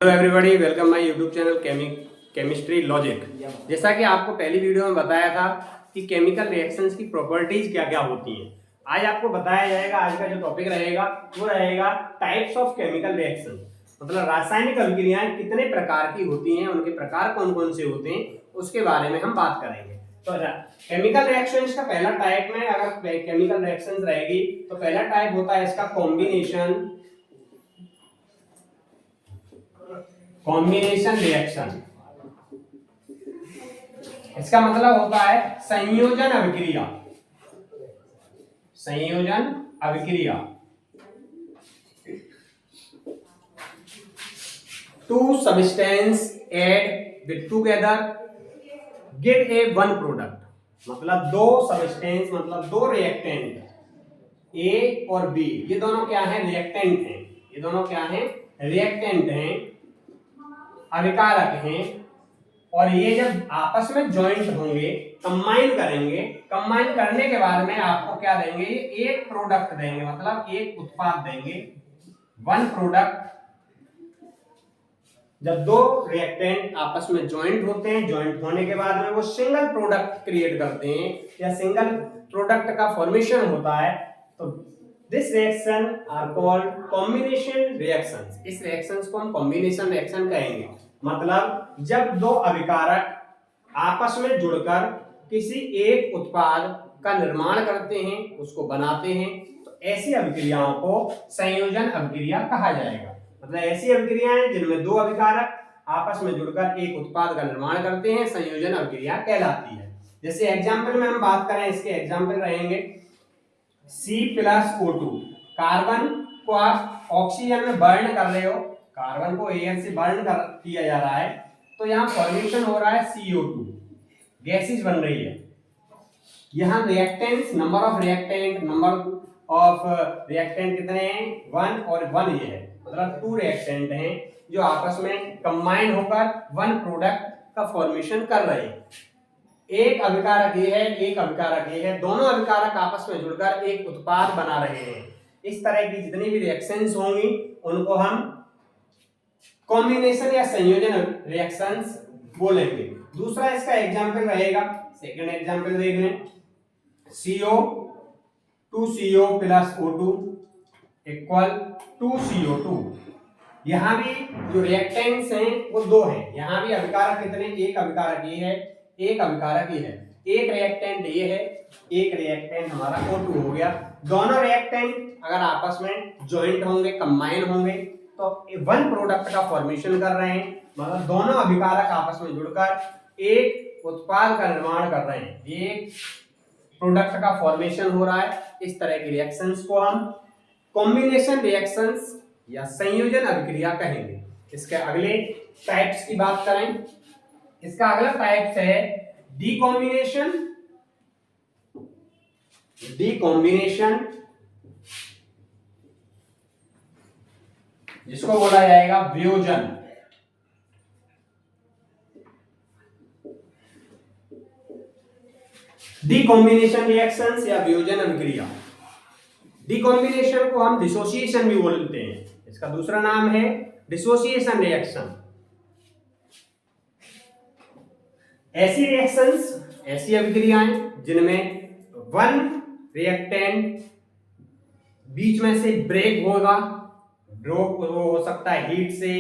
Hello everybody, welcome my YouTube channel chemistry logic. जैसा कि आपको पहली वीडियो में बताया था कि केमिकल रिएक्शंस की प्रॉपर्टीज क्या क्या होती हैं, आज आपको बताया जाएगा। आज का जो टॉपिक रहेगा वो रहेगा टाइप्स ऑफ केमिकल रिएक्शन, मतलब रासायनिक अभिक्रियाएं कितने प्रकार की होती हैं, उनके प्रकार कौन कौन से होते हैं, उसके बारे में हम बात करेंगे। तो केमिकल रिएक्शंस का पहला टाइप में अगर केमिकल रिएक्शंस रहेगी तो पहला टाइप होता है इसका कॉम्बिनेशन रिएक्शन। इसका मतलब होता है संयोजन अभिक्रिया। संयोजन अभिक्रिया, two substance add with together give a one product. मतलब दो सब्सटेंस, मतलब दो रिएक्टेंट ए और बी, ये दोनों क्या है? रिएक्टेंट हैं। ये दोनों क्या हैं? रिएक्टेंट हैं, अभिकारक हैं। और ये जब आपस में ज्वाइंट होंगे, कंबाइन करेंगे, कंबाइन करने के बाद में आपको क्या देंगे? ये एक प्रोडक्ट देंगे, मतलब एक उत्पाद देंगे, वन प्रोडक्ट। जब दो रिएक्टेंट आपस में ज्वाइंट होते हैं, ज्वाइंट होने के बाद में वो सिंगल प्रोडक्ट क्रिएट करते हैं या सिंगल प्रोडक्ट का फॉर्मेशन होता है, तो this reaction are called combination reactions. इस रिएक्शंस को हम कॉम्बिनेशन रिएक्शन कहेंगे। मतलब जब दो अभिकारक आपस में जुड़कर किसी एक उत्पाद का निर्माण करते हैं, उसको बनाते हैं, तो ऐसी अभिक्रियाओं को संयोजन अभिक्रिया कहा जाएगा। मतलब ऐसी अभिक्रियाएं जिनमें दो अभिकारक आपस में जुड़कर एक उत्पाद का निर्माण करते हैं, संयोजन अभिक्रिया कहलाती है। जैसे एग्जाम्पल में हम बात करें, इसके एग्जाम्पल रहेंगे C+O2। कार्बन को आप ऑक्सीजन में बर्न कर रहे हो, कार्बन को एयर से बर्न किया जा रहा है, तो यहाँ फॉर्मेशन हो रहा है CO2, गैसेज बन रही है। यहाँ रिएक्टेंट्स, नंबर ऑफ रिएक्टेंट कितने हैं? 1 और 1 ये है, मतलब 2 रिएक्टेंट हैं जो आपस में कंबाइन होकर वन प्रोडक्ट का फॉर्मेशन कर रहे हैं। एक अभिकारक ये है, एक अभिकारक ये है, दोनों अभिकारक आपस में जुड़कर एक उत्पाद बना रहे हैं। इस तरह की जितनी भी रिएक्शंस होंगी उनको हम कॉम्बिनेशन या संयोजन रिएक्शंस बोलेंगे। दूसरा इसका एग्जांपल रहेगा, सेकंड एग्जांपल देख लें, CO 2CO + O2 = 2CO2। यहाँ भी जो रिएक्टेंट्स हैं वो दो हैं। यहाँ भी अभिकारक कितने? एक अभिकारक ये है, एक अभिकारक ये है। एक रिएक्टेंट ये है, एक रिएक्टेंट हमारा O2 हो गया। दोनों रिएक्टेंट अगर आपस में ज्वाइंट होंगे, कंबाइन होंगे, तो वन प्रोडक्ट का फॉर्मेशन कर रहे हैं। मतलब दोनों अभिकारक आपस में जुड़कर एक उत्पाद का निर्माण कर रहे हैं, एक प्रोडक्ट का फॉर्मेशन हो रहा है। इस तरह की रिएक्शंस को हम कॉम्बिनेशन रिएक्शंस या संयोजन अभिक्रिया कहेंगे। इसके अगले टाइप्स की बात करें, इसका अगला टाइप्स है डीकॉम्बिनेशन। डीकॉम्बिनेशन जिसको बोला जाएगा वियोजन। डीकॉम्बिनेशन रिएक्शंस या वियोजन अभिक्रिया। डीकॉम्बिनेशन को हम डिसोसिएशन भी बोलते हैं, इसका दूसरा नाम है डिसोसिएशन रिएक्शन। ऐसी रिएक्शंस, ऐसी अभिक्रियाएं जिनमें वन रिएक्टेंट बीच में से ब्रेक होगा, ब्रेक हो सकता है हीट से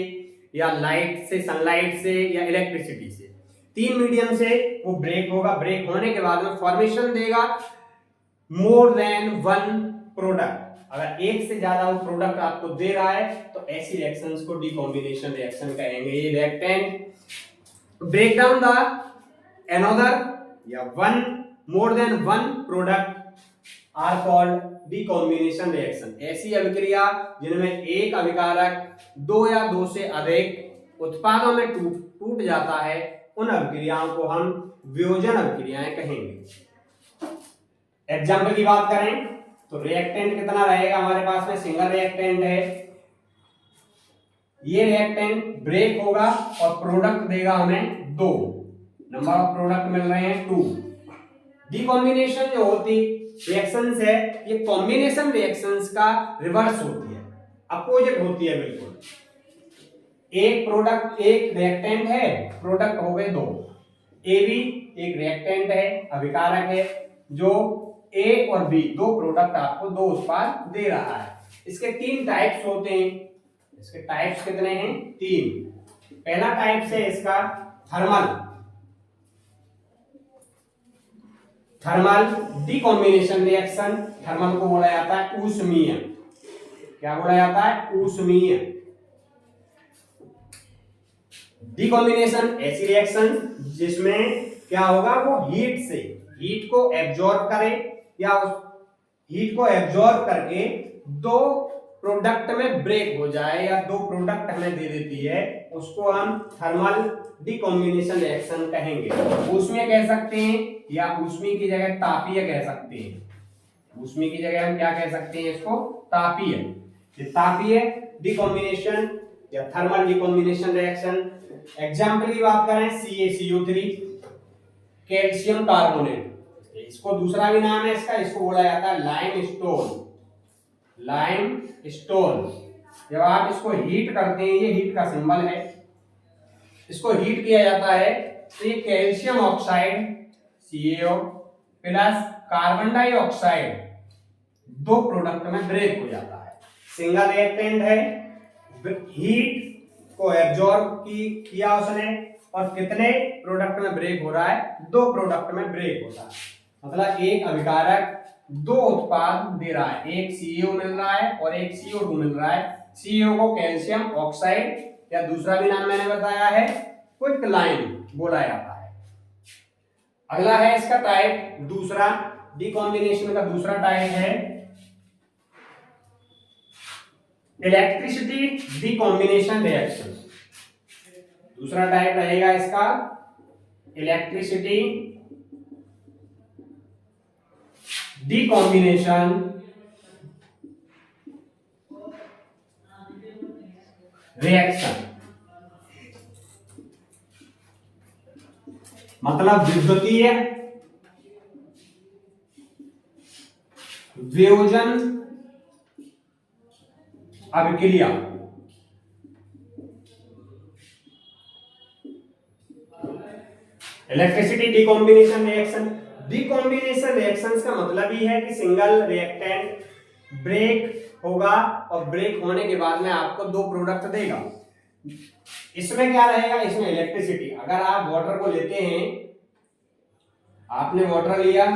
या लाइट से, सनलाइट से या इलेक्ट्रिसिटी से, तीन मीडियम से वो ब्रेक होगा। ब्रेक होने के बाद में फॉर्मेशन देगा मोर देन वन प्रोडक्ट। अगर एक से ज्यादा वो प्रोडक्ट आपको दे रहा है तो ऐसी रिएक्शंस को डीकॉम्बिनेशन रिएक्शन कहेंगे। ये reactant break down the another या one more than one product are called decombination reaction. ऐसी अभिक्रिया जिनमें एक अभिकारक दो या दो से अधिक उत्पादों में टूट जाता है, उन अभिक्रियाओं को हम वियोजन अभिक्रियाएं कहेंगे। एग्जाम्पल की बात करें तो रिएक्टेंट कितना रहेगा हमारे पास में? सिंगल रिएक्टेंट है, ये रिएक्टेंट ब्रेक होगा और प्रोडक्ट देगा हमें 2, नंबर ऑफ प्रोडक्ट मिल रहे हैं 2। डीकॉम्बिनेशन जो होती रिएक्शंस है, ये कॉम्बिनेशन रिएक्शंस का रिवर्स होती है, अपोजिट होती है बिल्कुल। एक प्रोडक्ट, एक रिएक्टेंट है, प्रोडक्ट हो गए दो। ए बी एक रिएक्टेंट है, अभिकारक है, जो ए और बी दो प्रोडक्ट आपको दो उत्पाद दे रहा है। इसके तीन टाइप्स होते हैं। इसके टाइप्स कितने हैं? तीन। पहला टाइप है इसका थर्मल। थर्मल डीकॉम्बिनेशन रिएक्शन, थर्मल को बोला जाता है ऊष्मीय। क्या बोला जाता है? ऊष्मीय। डीकॉम्बिनेशन ऐसी रिएक्शन जिसमें क्या होगा, वो हीट से, हीट को एब्जॉर्ब करे या उस हीट को एब्जॉर्ब करके दो प्रोडक्ट में ब्रेक हो जाए या दो प्रोडक्ट हमें दे देती है, उसको हम थर्मल डीकॉम्बिनेशन रिएक्शन कहेंगे। ऊष्मीय कह सकते हैं या ऊष्मीय की जगह तापीय कह सकते हैं। ऊष्मीय की जगह हम क्या कह सकते हैं? इसको तापीय। तापीय डीकॉम्बिनेशन या थर्मल डीकॉम्बिनेशन रिएक्शन। एग्जाम्पल की बात करें, CaCO3 कैल्शियम कार्बोनेट, इसको दूसरा भी नाम है इसको बोला जाता है लाइमस्टोन। लाइमस्टोन जब आप इसको हीट करते हैं, ये हीट का सिंबल है, इसको हीट किया जाता है तो ये calcium oxide CaO plus carbon dioxide दो प्रोडक्ट में ब्रेक हो जाता है। सिंगल रिएक्टेंट है, हीट को एब्जॉर्ब किया उसने, और कितने प्रोडक्ट में ब्रेक हो रहा है? दो प्रोडक्ट में ब्रेक होता है। मतलब एक अभिकारक दो उत्पाद दे रहा है, एक CaO मिल रहा है और एक CO2 मिल रहा है। CaO को कैल्शियम ऑक्साइड या दूसरा भी नाम मैंने बताया है क्विकलाइन बोला जाता है। अगला है इसका टाइप दूसरा, डीकॉम्बिनेशन का दूसरा टाइप है इलेक्ट्रिसिटी डीकॉम्बिनेशन रिएक्शन। दूसरा टाइप रहेगा इसका इलेक्ट्रिसिटी डीकॉम्बिनेशन रिएक्शन। मतलब विद्युतीय वियोजन अभिक्रिया। Electricity decombination reaction. Decombination reactions का मतलब ही है कि सिंगल रिएक्टेंट ब्रेक होगा और ब्रेक होने के बाद में आपको दो प्रोडक्ट देगा। इसमें क्या रहेगा? इसमें इलेक्ट्रिसिटी, अगर आप वाटर को लेते हैं, आपने वाटर लिया,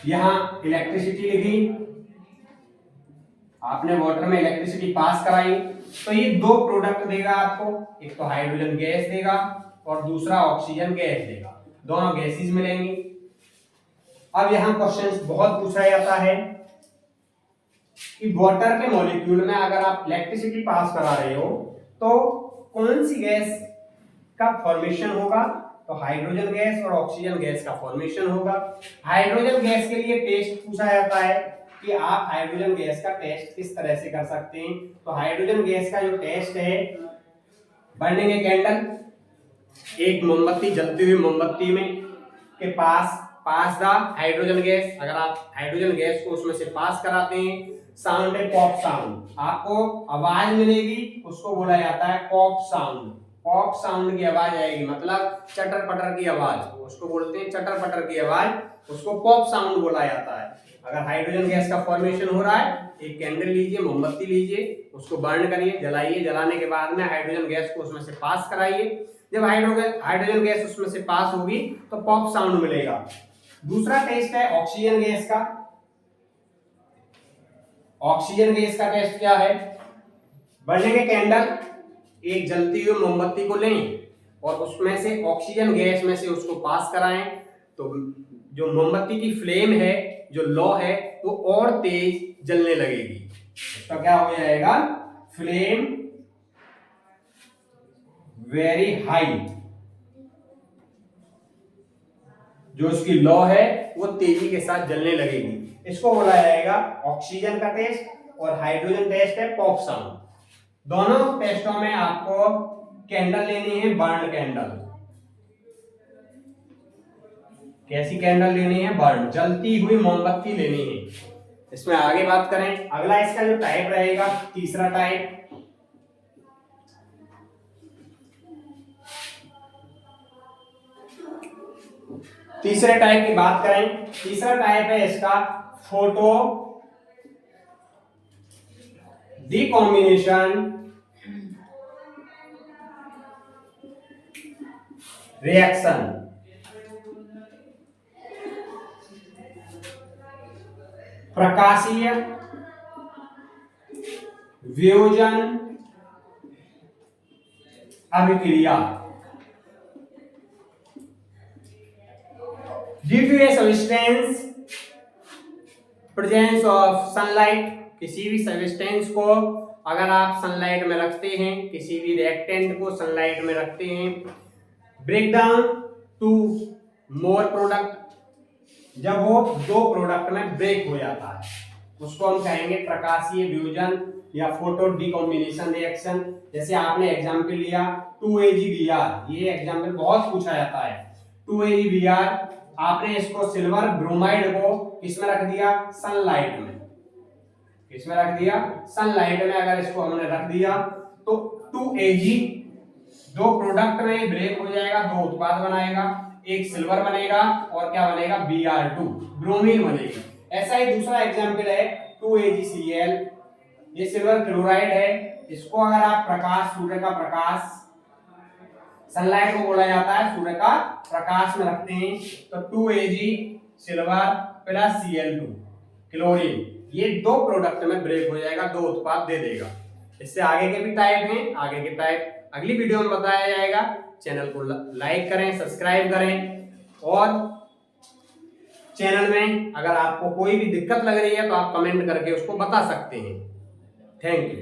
यहां इलेक्ट्रिसिटी लिखी, आपने वाटर में इलेक्ट्रिसिटी पास कराई, तो ये दो प्रोडक्ट देगा आपको, एक तो हाइड्रोजन गैस देगा और दूसरा ऑक्सीजन गैस देगा, दोनों गैसेस मिलेंगी। अब यहां क्वेश्चन बहुत पूछा जाता है कि वाटर के मॉलिक्यूल में अगर आप इलेक्ट्रिसिटी पास करा रहे हो तो कौन सी गैस का फॉर्मेशन होगा? तो हाइड्रोजन गैस और ऑक्सीजन गैस का फॉर्मेशन होगा। हाइड्रोजन गैस के लिए टेस्ट पूछा जाता है कि आप हाइड्रोजन गैस का टेस्ट किस तरह से कर सकते हैं। तो हाइड्रोजन गैस का जो टेस्ट है, बर्निंग ए कैंडल, एक मोमबत्ती, जलती हुई मोमबत्ती में के पास द हाइड्रोजन गैस, अगर आप हाइड्रोजन गैस को उसमें से पास कराते हैं, साउंड है पॉप साउंड, आपको आवाज मिलेगी, उसको बोला जाता है पॉप साउंड। पॉप साउंड की आवाज आएगी, मतलब चटर पटर की आवाज, उसको बोलते हैं चटर पटर की आवाज, उसको पॉप साउंड बोला जाता है। अगर हाइड्रोजन गैस का फॉर्मेशन हो रहा है, एक कैंडल लीजिए, मोमबत्ती लीजिए, उसको बर्न करिए, जलाइए, जलाने के बाद में हाइड्रोजन गैस को उसमें से पास कराइए। जब हाइड्रोजन गैस उसमें से पास होगी तो पॉप साउंड मिलेगा। दूसरा टेस्ट है ऑक्सीजन गैस का। ऑक्सीजन गैस का टेस्ट क्या है? बर्निंग ए कैंडल, एक जलती हुई मोमबत्ती को लें और उसमें से ऑक्सीजन गैस में से उसको पास कराएं, तो जो मोमबत्ती की फ्लेम है, जो लौ है, वो और तेज जलने लगेगी। इसका क्या हो जाएगा? फ्लेम वेरी हाई, जो इसकी लौ है वो तेजी के साथ जलने लगेगी। इसको बोला जाएगा ऑक्सीजन का टेस्ट, और हाइड्रोजन टेस्ट है पॉप साउंड। दोनों टेस्टों में आपको कैंडल लेनी है, बर्न कैंडल। कैसी कैंडल लेनी है? बर्न, जलती हुई मोमबत्ती लेनी है। इसमें आगे बात करें, अगला इसका जो टाइप रहेगा, तीसरा टाइप तीसरे टाइप की बात करें, तीसरा टाइप है इसका फोटो डिकॉम्बिनेशन रिएक्शन। प्रकाशीय वियोजन अभिक्रिया। Due to a substance presence of sunlight, किसी भी सब्सटेंस को अगर आप सनलाइट में रखते हैं, किसी भी रिएक्टेंट को सनलाइट में रखते हैं, break down to more product, जब वो दो प्रोडक्ट में ब्रेक हो जाता है उसको हम कहेंगे प्रकाशीय वियोजन या फोटो डिकॉम्बिनेशन रिएक्शन। जैसे आपने एग्जांपल लिया 2AgBr, ये एग्जांपल बहुत पूछा जाता है। 2AgBr, आपने इसको सिल्वर ब्रोमाइड को किसमें रख दिया, सनलाइट में, किसमें रख दिया, सनलाइट में। अगर इसको हमने रख दिया तो 2Ag दो प्रोडक्ट में ब्रेक हो जाएगा, दो उत्पाद बनाएगा, एक सिल्वर बनेगा और क्या बनेगा, Br2 ब्रोमीन बनेगी। ऐसा ही दूसरा एग्जांपल है 2AgCl, ये सिल्वर क्लोराइड है, इसको अगर आप प्रकाश, सूर्य का प्रकाश, सनलाइट को बोला जाता है सूर्य का प्रकाश में रखते हैं तो 2Ag silver plus Cl2 chlorine, ये दो प्रोडक्ट में ब्रेक हो जाएगा, दो उत्पाद दे देगा। इससे आगे के भी टाइप हैं, आगे के टाइप अगली वीडियो में बताया जाएगा। चैनल को लाइक करें, सब्सक्राइब करें और चैनल में अगर आपको कोई भी दिक्कत लग रही है तो आप कमेंट करके उसको बता सकते हैं। Thank you.